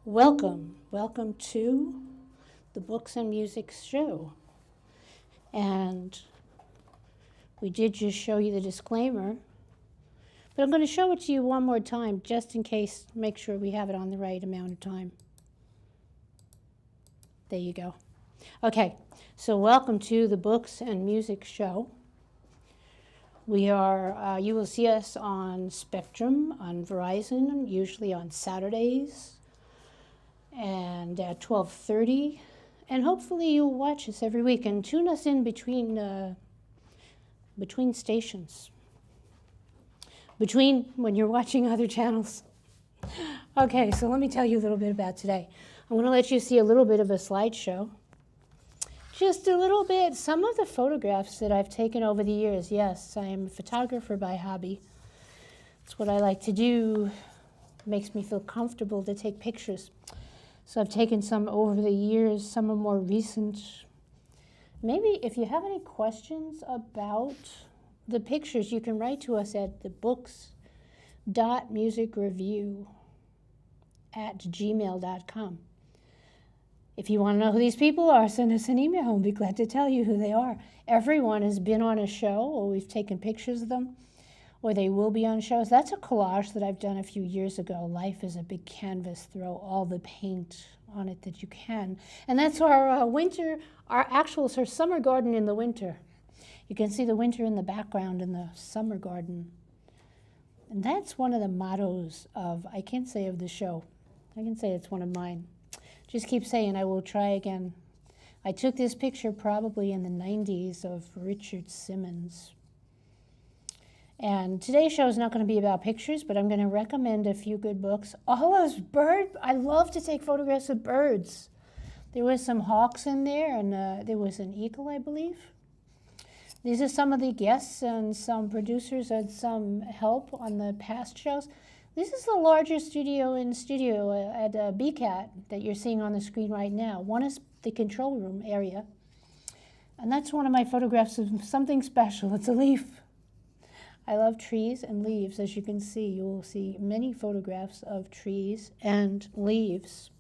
Welcome to the Books and Music show. And we did just show you the disclaimer, but I'm going to show it to you one more time just in case, make sure we have it on the right amount of time. There you go. Okay, so welcome to the Books and Music show. We are, you will see us on Spectrum, on Verizon, usually on Saturdays, and at 12:30, and hopefully you'll watch us every week and tune us in between stations, between when you're watching other channels. Okay, so let me tell you a little bit about today. I'm going to let you see a little bit of a slideshow, just a little bit, some of the photographs that I've taken over the years. Yes, I am a photographer by hobby. It's what I like to do. It makes me feel comfortable to take pictures. So I've taken some over the years, some are more recent. Maybe if you have any questions about the pictures, you can write to us at thebooks.musicreview@gmail.com. If you want to know who these people are, send us an email. We'll be glad to tell you who they are. Everyone has been on a show, or we've taken pictures of them, or they will be on shows. That's a collage that I've done a few years ago. Life is a big canvas. Throw all the paint on it that you can. And that's our winter, our summer garden in the winter. You can see the winter in the background in the summer garden. And that's one of the mottos of, I can't say of the show. I can say it's one of mine. Just keep saying, I will try again. I took this picture probably in the 90s of Richard Simmons. And today's show is not going to be about pictures, but I'm going to recommend a few good books. All those birds, I love to take photographs of birds. There was some hawks in there, and there was an eagle, I believe. These are some of the guests, and some producers had some help on the past shows. This is the largest studio at BCAT that you're seeing on the screen right now. One is the control room area, and that's one of my photographs of something special. It's a leaf. I love trees and leaves. As you can see, you will see many photographs of trees and leaves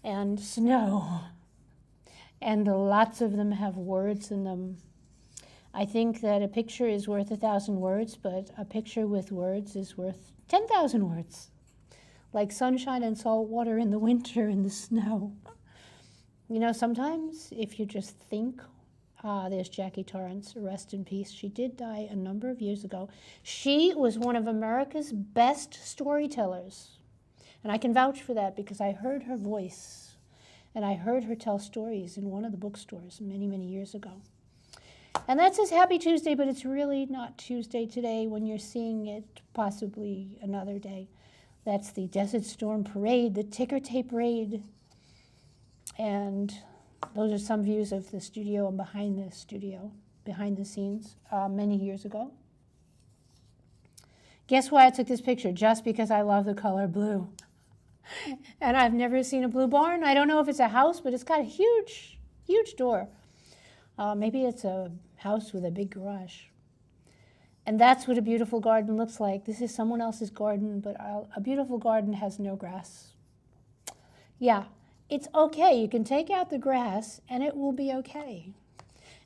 and snow. And lots of them have words in them. I think that a picture is worth 1,000 words, but a picture with words is worth 10,000 words. Like sunshine and salt water in the winter in the snow. You know, sometimes if you just think, there's Jackie Torrance, rest in peace. She did die a number of years ago. She was one of America's best storytellers. And I can vouch for that because I heard her voice. And I heard her tell stories in one of the bookstores many, many years ago. And that says Happy Tuesday, but it's really not Tuesday today when you're seeing it possibly another day. That's the Desert Storm Parade, the ticker tape raid. And those are some views of the studio and behind the studio, behind the scenes, many years ago. Guess why I took this picture? Just because I love the color blue. And I've never seen a blue barn. I don't know if it's a house, but it's got a huge, huge door. Maybe it's a house with a big garage. And that's what a beautiful garden looks like. This is someone else's garden, but a beautiful garden has no grass. Yeah. It's okay. You can take out the grass and it will be okay.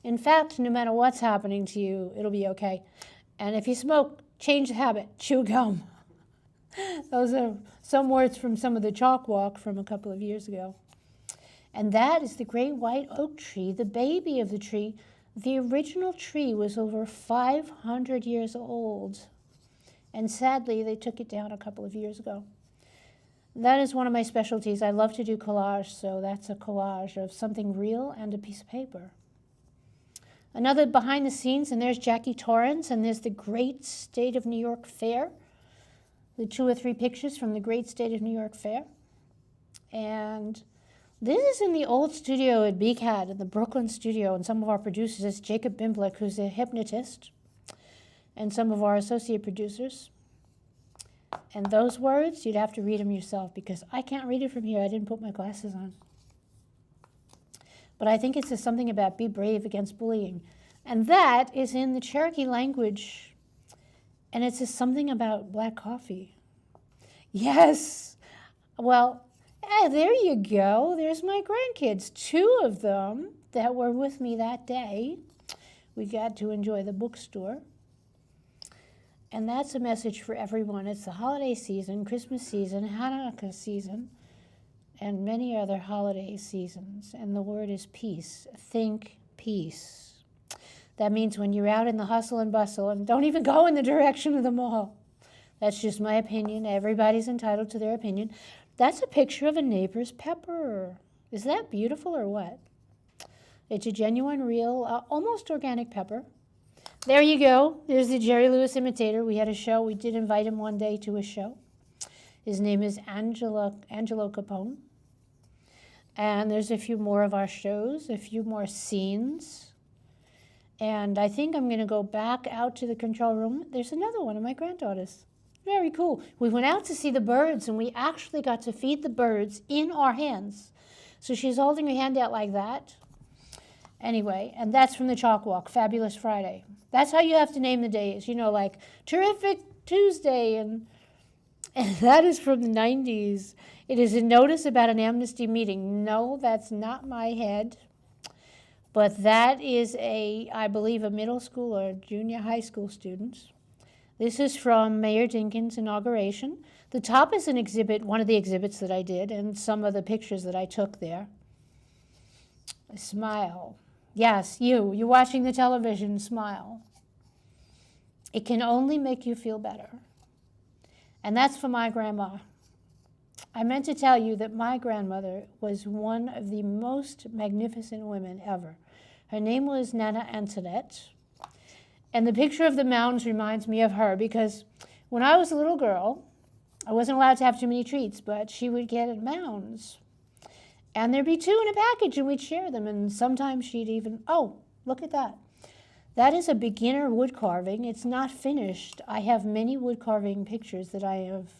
In fact, no matter what's happening to you, it'll be okay. And if you smoke, change the habit. Chew gum. Those are some words from some of the chalk walk from a couple of years ago. And that is the great white oak tree, the baby of the tree. The original tree was over 500 years old. And sadly, they took it down a couple of years ago. That is one of my specialties. I love to do collage, so that's a collage of something real and a piece of paper. Another behind the scenes, and there's Jackie Torrance, and there's the Great State of New York Fair. The 2 or 3 pictures from the Great State of New York Fair. And this is in the old studio at BCAT, in the Brooklyn studio, and some of our producers is Jacob Bimblick, who's a hypnotist, and some of our associate producers. And those words, you'd have to read them yourself because I can't read it from here. I didn't put my glasses on. But I think it says something about be brave against bullying. And that is in the Cherokee language. And it says something about black coffee. Yes. Well, There you go. There's my grandkids. 2 of them that were with me that day. We got to enjoy the bookstore. And that's a message for everyone. It's the holiday season, Christmas season, Hanukkah season, and many other holiday seasons. And the word is peace. Think peace. That means when you're out in the hustle and bustle, and don't even go in the direction of the mall. That's just my opinion. Everybody's entitled to their opinion. That's a picture of a neighbor's pepper. Is that beautiful or what? It's a genuine, real, almost organic pepper. There you go. There's the Jerry Lewis imitator. We had a show. We did invite him one day to a show. His name is Angelo Capone. And there's a few more of our shows, a few more scenes. And I think I'm going to go back out to the control room. There's another one of my granddaughters. Very cool. We went out to see the birds, and we actually got to feed the birds in our hands. So she's holding her hand out like that. Anyway, and that's from the Chalk Walk, Fabulous Friday. That's how you have to name the days, you know, like Terrific Tuesday, and that is from the 90s. It is a notice about an amnesty meeting. No, that's not my head, but that is I believe, a middle school or junior high school student. This is from Mayor Dinkins' inauguration. The top is an exhibit, one of the exhibits that I did, and some of the pictures that I took there. Smile. Yes, you're watching the television, smile. It can only make you feel better. And that's for my grandma. I meant to tell you that my grandmother was one of the most magnificent women ever. Her name was Nana Antoinette. And the picture of the mounds reminds me of her because when I was a little girl, I wasn't allowed to have too many treats, but she would get mounds. And there'd be 2 in a package, and we'd share them. And sometimes she'd even, oh, look at that. That is a beginner wood carving. It's not finished. I have many wood carving pictures that I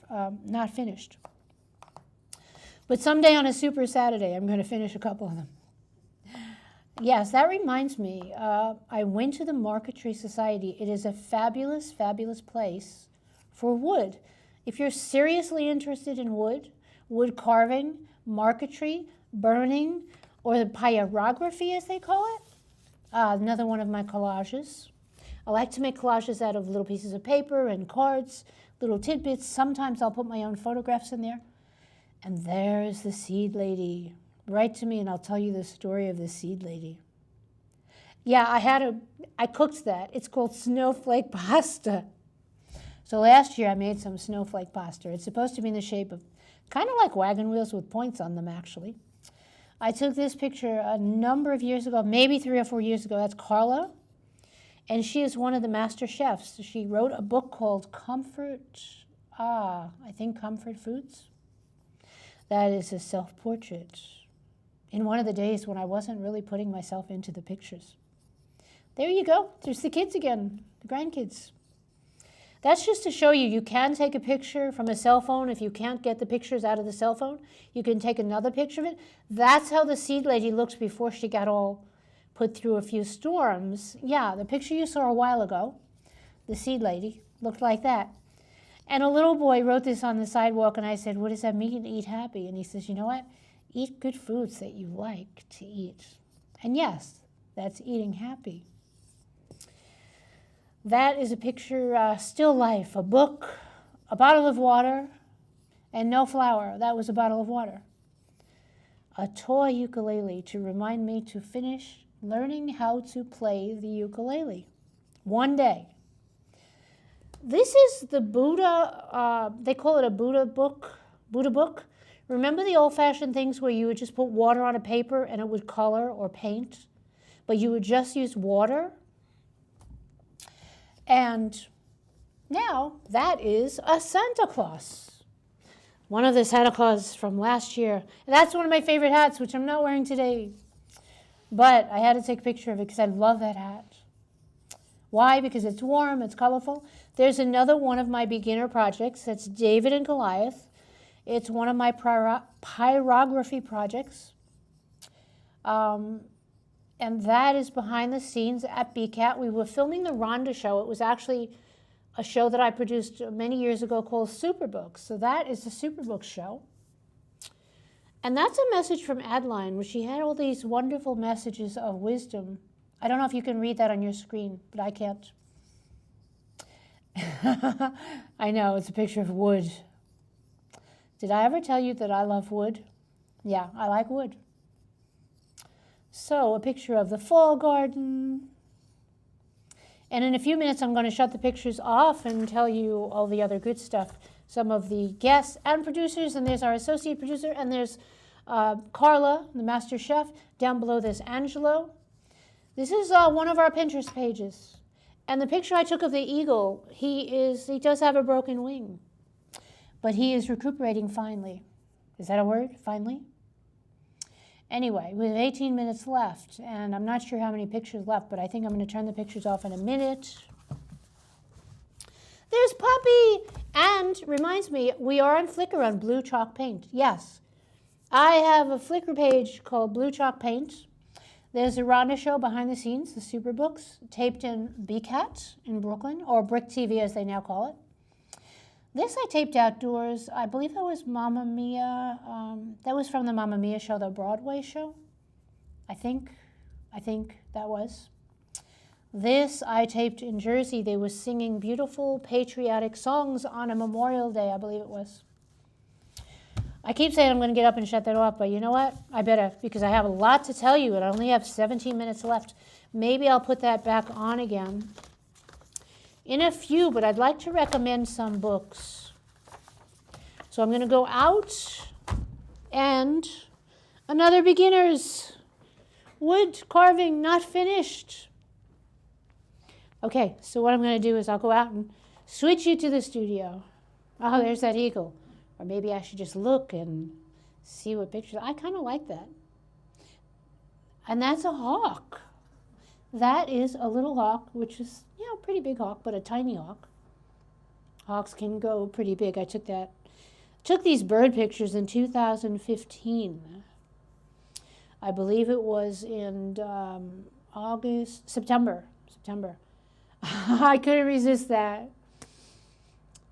have not finished. But someday on a Super Saturday, I'm going to finish a couple of them. Yes, that reminds me. I went to the Marquetry Society. It is a fabulous, fabulous place for wood. If you're seriously interested in wood carving, marquetry, burning, or the pyrography, as they call it. Another one of my collages. I like to make collages out of little pieces of paper and cards, little tidbits. Sometimes I'll put my own photographs in there. And there's the seed lady. Write to me and I'll tell you the story of the seed lady. Yeah, I cooked that. It's called snowflake pasta. So last year I made some snowflake pasta. It's supposed to be in the shape of kind of like wagon wheels with points on them, actually. I took this picture a number of years ago, maybe 3 or 4 years ago. That's Carla, and she is one of the master chefs. She wrote a book called Comfort Foods. That is a self-portrait in one of the days when I wasn't really putting myself into the pictures. There you go. There's the kids again, the grandkids. That's just to show you can take a picture from a cell phone. If you can't get the pictures out of the cell phone, you can take another picture of it. That's how the seed lady looks before she got all put through a few storms. Yeah, the picture you saw a while ago, the seed lady, looked like that. And a little boy wrote this on the sidewalk, and I said, what does that mean, eat happy? And he says, you know what? Eat good foods that you like to eat. And yes, that's eating happy. That is a picture, still life, a book, a bottle of water, and no flour. That was a bottle of water. A toy ukulele to remind me to finish learning how to play the ukulele. One day. This is the Buddha, they call it a Buddha book. Remember the old-fashioned things where you would just put water on a paper and it would color or paint? But you would just use water? And now that is a Santa Claus. One of the Santa Claus from last year. And that's one of my favorite hats, which I'm not wearing today. But I had to take a picture of it because I love that hat. Why? Because it's warm, it's colorful. There's another one of my beginner projects. That's David and Goliath. It's one of my pyrography projects. And that is behind the scenes at BCAT. We were filming the Rhonda show. It was actually a show that I produced many years ago called Superbooks. So that is the Superbooks show. And that's a message from Adeline, where she had all these wonderful messages of wisdom. I don't know if you can read that on your screen, but I can't. I know, it's a picture of wood. Did I ever tell you that I love wood? Yeah, I like wood. So, a picture of the fall garden. And in a few minutes, I'm going to shut the pictures off and tell you all the other good stuff. Some of the guests and producers, and there's our associate producer, and there's Carla, the master chef. Down below, there's Angelo. This is one of our Pinterest pages. And the picture I took of the eagle, he does have a broken wing, but he is recuperating finely. Is that a word, finally? Anyway, we have 18 minutes left, and I'm not sure how many pictures left, but I think I'm going to turn the pictures off in a minute. There's Puppy! And, reminds me, we are on Flickr on Blue Chalk Paint. Yes. I have a Flickr page called Blue Chalk Paint. There's a Rhonda show behind the scenes, the Super Books, taped in BCAT in Brooklyn, or Brick TV as they now call it. This I taped outdoors. I believe that was Mamma Mia. That was from the Mamma Mia show, the Broadway show. I think that was. This I taped in Jersey. They were singing beautiful patriotic songs on a Memorial Day, I believe it was. I keep saying I'm going to get up and shut that off, but you know what? I better, because I have a lot to tell you, and I only have 17 minutes left. Maybe I'll put that back on again in a few, but I'd like to recommend some books. So I'm going to go out, and another beginner's wood carving not finished. Okay, so what I'm going to do is I'll go out and switch you to the studio. Oh, there's that eagle. Or maybe I should just look and see what pictures. I kind of like that. And that's a hawk. That is a little hawk, which is, a pretty big hawk, but a tiny hawk. Hawks can go pretty big. I took these bird pictures in 2015. I believe it was in September. I couldn't resist that.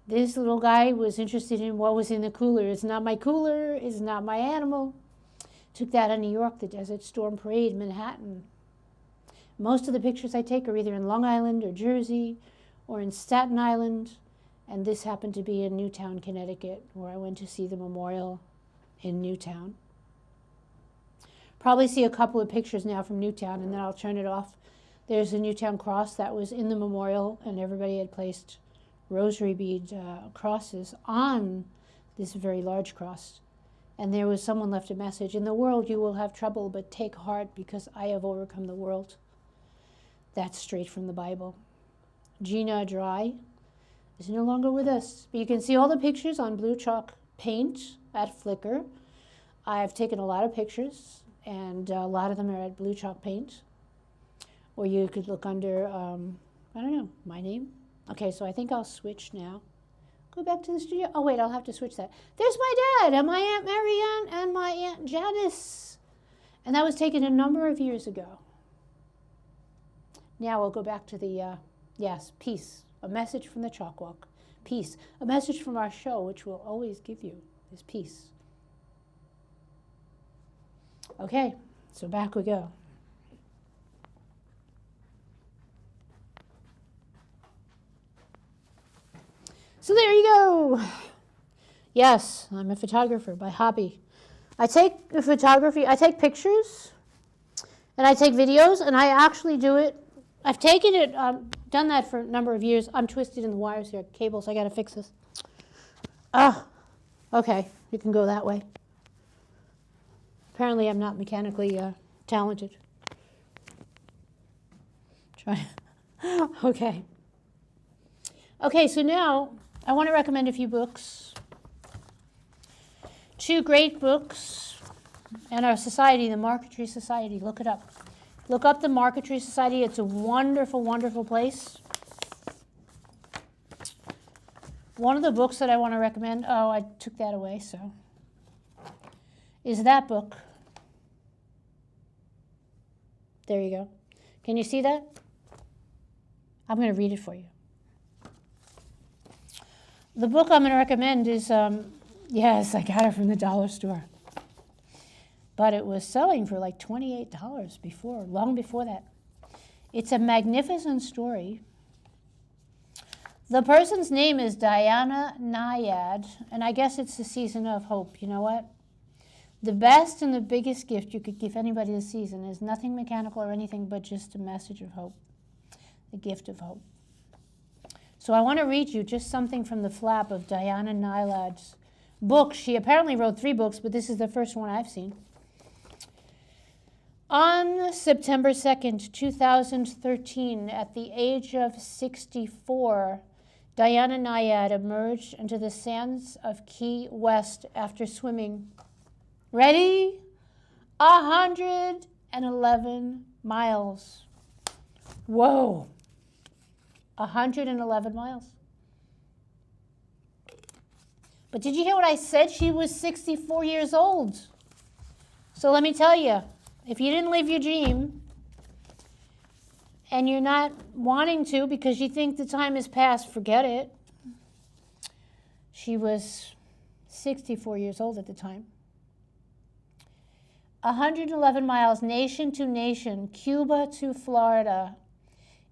This little guy was interested in what was in the cooler. It's not my cooler. It's not my animal. Took that in New York, the Desert Storm Parade, Manhattan. Most of the pictures I take are either in Long Island or Jersey or in Staten Island. And this happened to be in Newtown, Connecticut, where I went to see the memorial in Newtown. Probably see a couple of pictures now from Newtown, and then I'll turn it off. There's a Newtown cross that was in the memorial, and everybody had placed rosary bead crosses on this very large cross. And there was someone left a message, "In the world you will have trouble, but take heart because I have overcome the world." That's straight from the Bible. Gina Dry is no longer with us, but you can see all the pictures on Blue Chalk Paint at Flickr. I've taken a lot of pictures, and a lot of them are at Blue Chalk Paint. Or you could look under, I don't know, my name. Okay, so I think I'll switch now. Go back to the studio. Oh, wait, I'll have to switch that. There's my dad and my Aunt Marianne and my Aunt Janice. And that was taken a number of years ago. Now we'll go back to the, yes, peace. A message from the chalk walk. Peace. A message from our show, which we'll always give you, is peace. Okay, so back we go. So there you go. Yes, I'm a photographer by hobby. I take pictures, and I take videos, and I actually do it. I've taken it, done that for a number of years. I'm twisted in the wires here, cables. I got to fix this. Okay, you can go that way. Apparently, I'm not mechanically talented. Try. Okay. Okay, so now I want to recommend a few books. Two great books in our society, the Marquetry Society. Look it up. Look up the Marquetry Society. It's a wonderful, wonderful place. One of the books that I want to recommend, oh, I took that away, so, is that book. There you go. Can you see that? I'm going to read it for you. The book I'm going to recommend is, yes, I got it from the dollar store. but it was selling for like $28 before, long before that. It's a magnificent story. The person's name is Diana Nyad, and I guess it's the season of hope. You know what? The best and the biggest gift you could give anybody this season is nothing mechanical or anything but just a message of hope, the gift of hope. So I want to read you just something from the flap of Diana Nyad's book. She apparently wrote 3 books, but this is the first one I've seen. On September 2nd, 2013, at the age of 64, Diana Nyad emerged into the sands of Key West after swimming, ready? 111 miles. Whoa. 111 miles. But did you hear what I said? She was 64 years old. So let me tell you, if you didn't live your dream and you're not wanting to because you think the time has passed, forget it. She was 64 years old at the time. 111 miles, nation to nation, Cuba to Florida,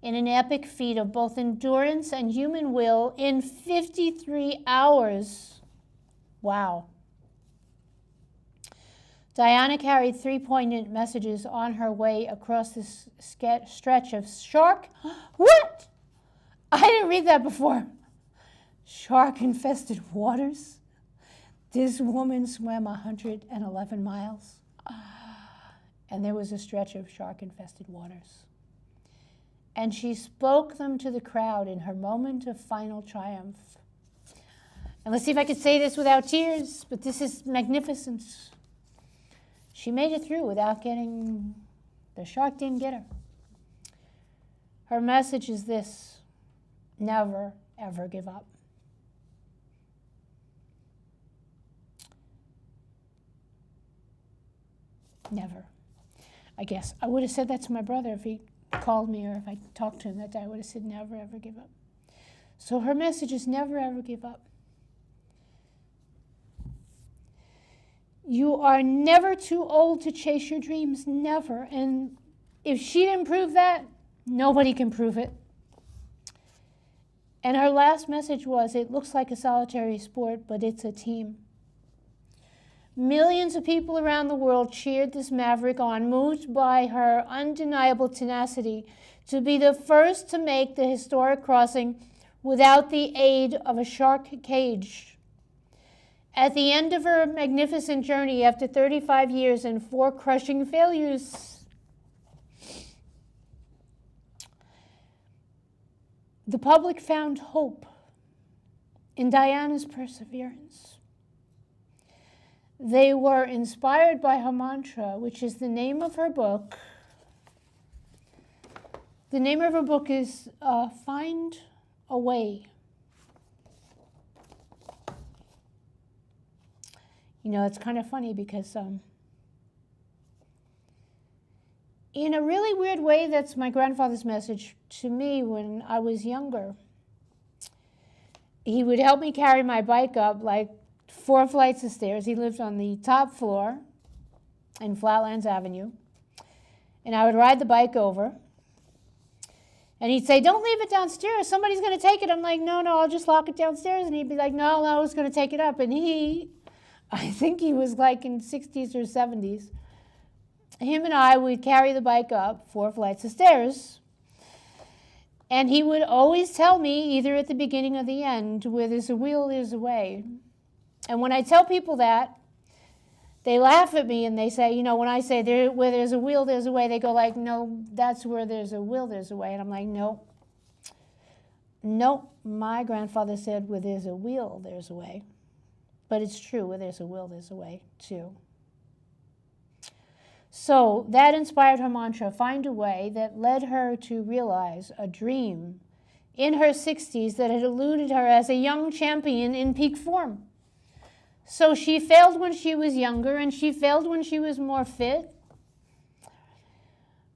in an epic feat of both endurance and human will in 53 hours. Wow. Diana carried 3 poignant messages on her way across this stretch of shark. What? I didn't read that before. Shark-infested waters. This woman swam 111 miles. And there was a stretch of shark-infested waters. And she spoke them to the crowd in her moment of final triumph. And let's see if I could say this without tears, but this is magnificent. She made it through without getting, the shark didn't get her. Her message is this: never, ever give up. Never. I guess I would have said that to my brother if he called me or if I talked to him that day. I would have said never, ever give up. So her message is never, ever give up. You are never too old to chase your dreams, never. And if she didn't prove that, nobody can prove it. And her last message was, it looks like a solitary sport, but it's a team. Millions of people around the world cheered this maverick on, moved by her undeniable tenacity to be the first to make the historic crossing without the aid of a shark cage. At the end of her magnificent journey, after 35 years and 4 crushing failures, the public found hope in Diana's perseverance. They were inspired by her mantra, which is the name of her book. The name of her book is Find a Way. You know, it's kind of funny because in a really weird way, that's my grandfather's message to me when I was younger. He would help me carry my bike up like 4 flights of stairs. He lived on the top floor in Flatlands Avenue. And I would ride the bike over. And he'd say, don't leave it downstairs. Somebody's going to take it. I'm like, no, I'll just lock it downstairs. And he'd be like, no, I was going to take it up. And I think he was like in 60s or 70s. Him and I would carry the bike up 4 flights of stairs. And he would always tell me, either at the beginning or the end, where there's a will, there's a way. And when I tell people that, they laugh at me and they say, you know, when I say where there's a will, there's a way, they go like, no, that's where there's a will, there's a way. And I'm like, no. Nope, my grandfather said where there's a will, there's a way. But it's true, where there's a will, there's a way, too. So that inspired her mantra, find a way, that led her to realize a dream in her 60s that had eluded her as a young champion in peak form. So she failed when she was younger, and she failed when she was more fit.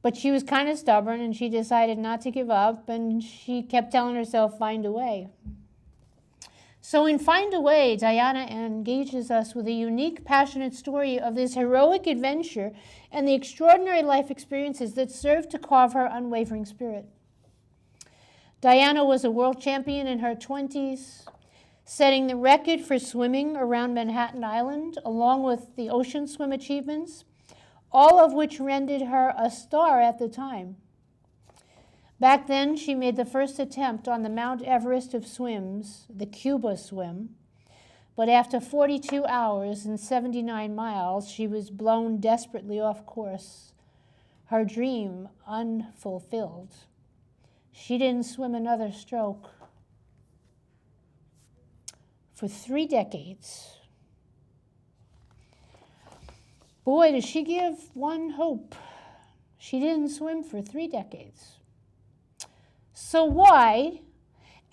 But she was kind of stubborn, and she decided not to give up, and she kept telling herself, find a way. So in Find a Way, Diana engages us with a unique, passionate story of this heroic adventure and the extraordinary life experiences that served to carve her unwavering spirit. Diana was a world champion in her 20s, setting the record for swimming around Manhattan Island, along with the ocean swim achievements, all of which rendered her a star at the time. Back then, she made the first attempt on the Mount Everest of swims, the Cuba swim, but after 42 hours and 79 miles, she was blown desperately off course, her dream unfulfilled. She didn't swim another stroke for 3 decades. Boy, does she give one hope. She didn't swim for 3 decades. So why,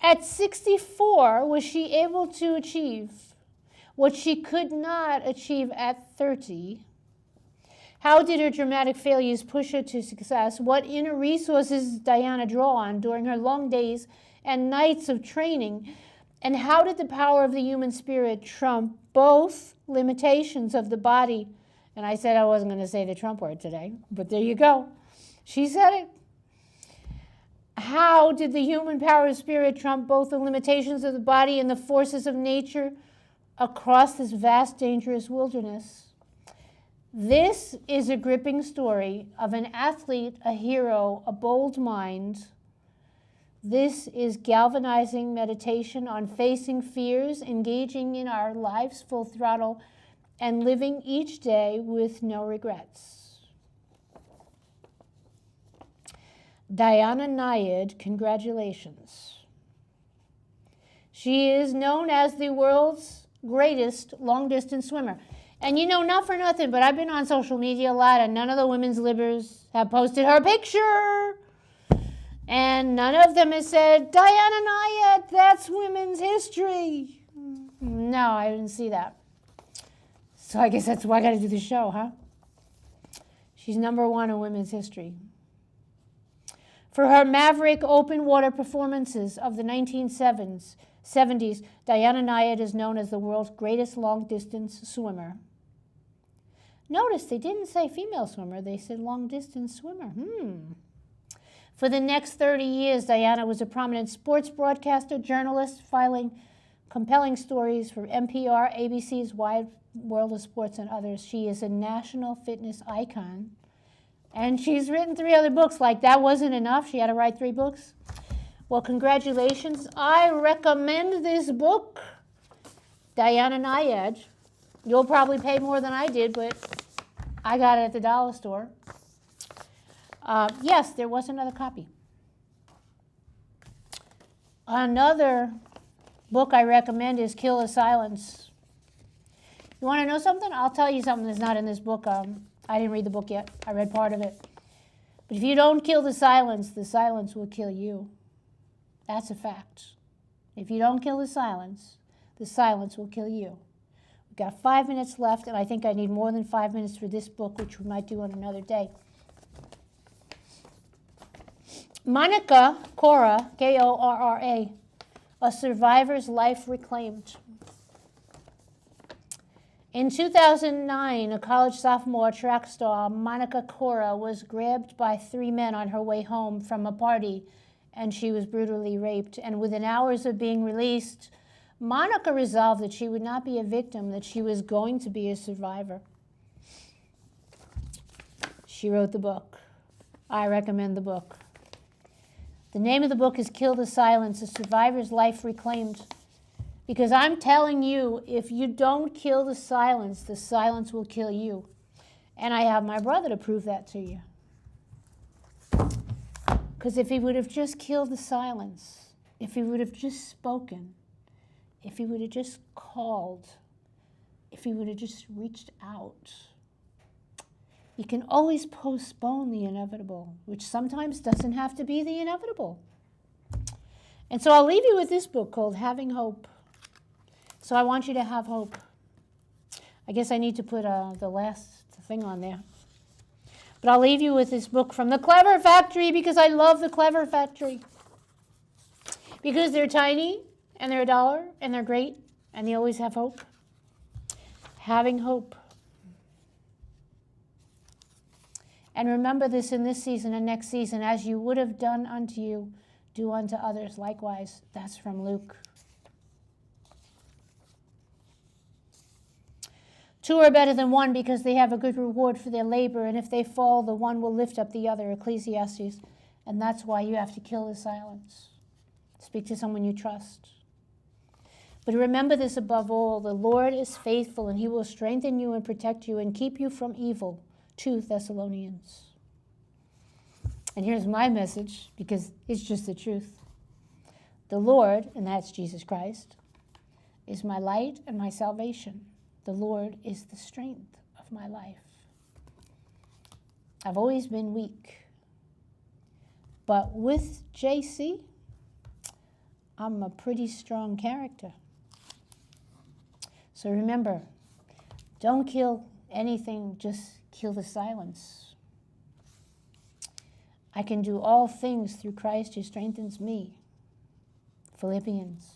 at 64, was she able to achieve what she could not achieve at 30? How did her dramatic failures push her to success? What inner resources did Diana draw on during her long days and nights of training? And how did the power of the human spirit trump both limitations of the body? And I said I wasn't going to say the Trump word today, but there you go. She said it. How did the human power of spirit trump both the limitations of the body and the forces of nature across this vast, dangerous wilderness? This is a gripping story of an athlete, a hero, a bold mind. This is galvanizing meditation on facing fears, engaging in our lives full throttle, and living each day with no regrets. Diana Nyad, congratulations. She is known as the world's greatest long-distance swimmer. And you know, not for nothing, but I've been on social media a lot, and none of the women's libbers have posted her picture. And none of them has said, Diana Nyad, that's women's history. No, I didn't see that. So I guess that's why I got to do the show, huh? She's #1 in women's history. For her maverick open water performances of the 1970s, Diana Nyad is known as the world's greatest long-distance swimmer. Notice they didn't say female swimmer, they said long-distance swimmer. For the next 30 years, Diana was a prominent sports broadcaster, journalist, filing compelling stories for NPR, ABC's Wide World of Sports, and others. She is a national fitness icon. And she's written 3 other books. Like that wasn't enough. She had to write 3 books. Well, congratulations. I recommend this book, Diana Nyad. You'll probably pay more than I did, but I got it at the dollar store. Yes, there was another copy. Another book I recommend is Kill the Silence. You want to know something? I'll tell you something that's not in this book. I didn't read the book yet. I read part of it. But if you don't kill the silence will kill you. That's a fact. If you don't kill the silence will kill you. We've got 5 minutes left, and I think I need more than 5 minutes for this book, which we might do on another day. Monica Korra, Korra, A Survivor's Life Reclaimed. In 2009, a college sophomore track star, Monica Korra, was grabbed by 3 men on her way home from a party, and she was brutally raped. And within hours of being released, Monica resolved that she would not be a victim, that she was going to be a survivor. She wrote the book. I recommend the book. The name of the book is Kill the Silence, A Survivor's Life Reclaimed. Because I'm telling you, if you don't kill the silence will kill you. And I have my brother to prove that to you. Because if he would have just killed the silence, if he would have just spoken, if he would have just called, if he would have just reached out, you can always postpone the inevitable, which sometimes doesn't have to be the inevitable. And so I'll leave you with this book called Having Hope. So I want you to have hope. I guess I need to put the last thing on there. But I'll leave you with this book from The Clever Factory, because I love The Clever Factory. Because they're tiny, and they're $1, and they're great, and they always have hope. Having hope. And remember this in this season and next season, as you would have done unto you, do unto others likewise. That's from Luke. 2 are better than 1 because they have a good reward for their labor, and if they fall, the one will lift up the other, Ecclesiastes. And that's why you have to kill the silence. Speak to someone you trust. But remember this above all, the Lord is faithful, and he will strengthen you and protect you and keep you from evil. 2 Thessalonians. And here's my message, because it's just the truth. The Lord, and that's Jesus Christ, is my light and my salvation. The Lord is the strength of my life. I've always been weak. But with JC, I'm a pretty strong character. So remember, don't kill anything, just kill the silence. I can do all things through Christ who strengthens me. Philippians.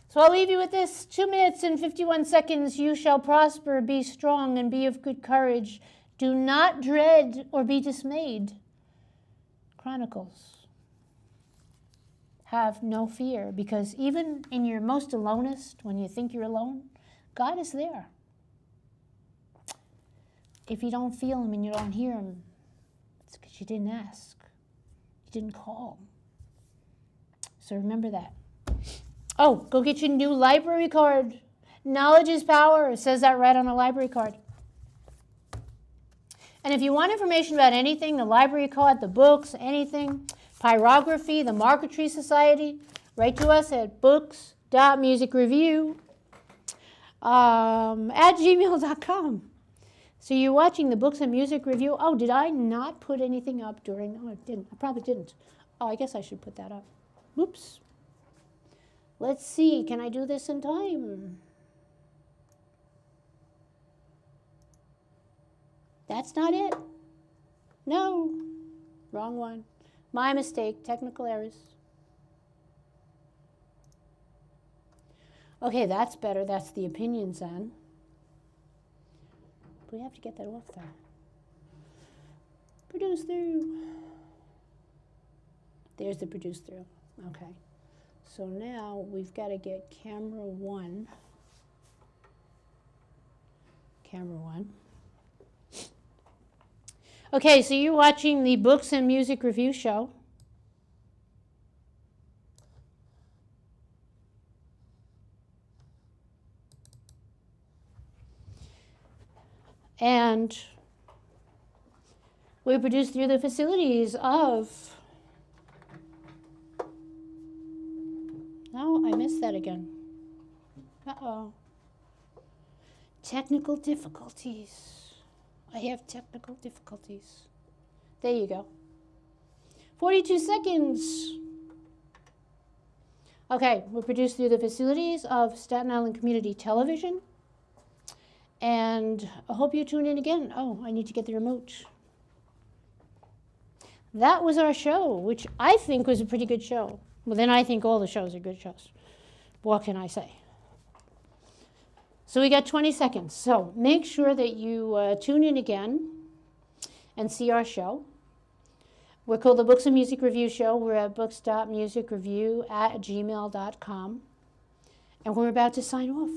So I'll leave you with this. 2 minutes and 51 seconds. You shall prosper, be strong, and be of good courage. Do not dread or be dismayed. Chronicles. Have no fear, because even in your most alonest, when you think you're alone, God is there. If you don't feel him and you don't hear him, it's because you didn't ask. You didn't call. So remember that. Oh, go get your new library card. Knowledge is power. It says that right on the library card. And if you want information about anything, the library card, the books, anything, pyrography, the Marquetry Society, write to us at books.musicreview@gmail.com. So you're watching the Books and Music Review. Oh, did I not put anything up during? No, I didn't. I probably didn't. Oh, I guess I should put that up. Whoops. Let's see, can I do this in time? That's not it. No, wrong one. My mistake, technical errors. Okay, that's better. That's the opinions then. We have to get that off there. Produce through. There's the produce through. Okay. So now we've got to get camera 1. Camera 1. Okay, so you're watching the Books and Music Review show. And we produce through the facilities of... No, I missed that again. Uh-oh. Technical difficulties. I have technical difficulties. There you go. 42 seconds. Okay, we're produced through the facilities of Staten Island Community Television. And I hope you tune in again. Oh, I need to get the remote. That was our show, which I think was a pretty good show. Well, then I think all the shows are good shows. What can I say? So we got 20 seconds. So make sure that you tune in again and see our show. We're called the Books and Music Review Show. We're at books.musicreview@gmail.com. And we're about to sign off.